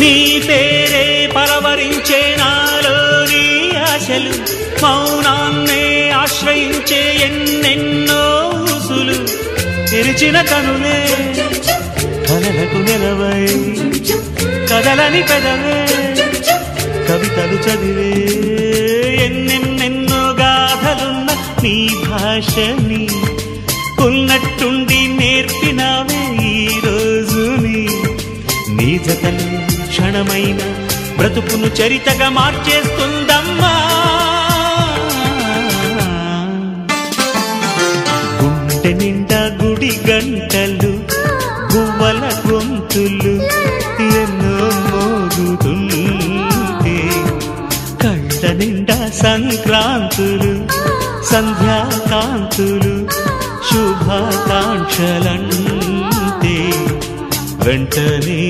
నీ పేరే పలవరించే నాలోని ఆశలు మౌనాన్నే ఆశ్రయించే ఎన్నెన్నో ఊసులు తెరిచిన కనులే కలలకు నెలవై కదలని పెదవే కవితలు చదివే ఎన్నెన్నెన్నో గాథలున్న నీ భాషని ఉన్నట్టుండి నేర్పినావే ఈ రోజుని నీ జతలు క్షణమైన బ్రతుకును చరితగా మార్చేస్తుందమ్మా గుండె నిండా గుడి గంటలు గువ్వల గొంతులు ఎన్నో మోగుతుంటే కళ్ళ నిండా సంక్రాంతులు సంధ్యాకాంతులు శుభాకాంక్షలంటే వెంటనే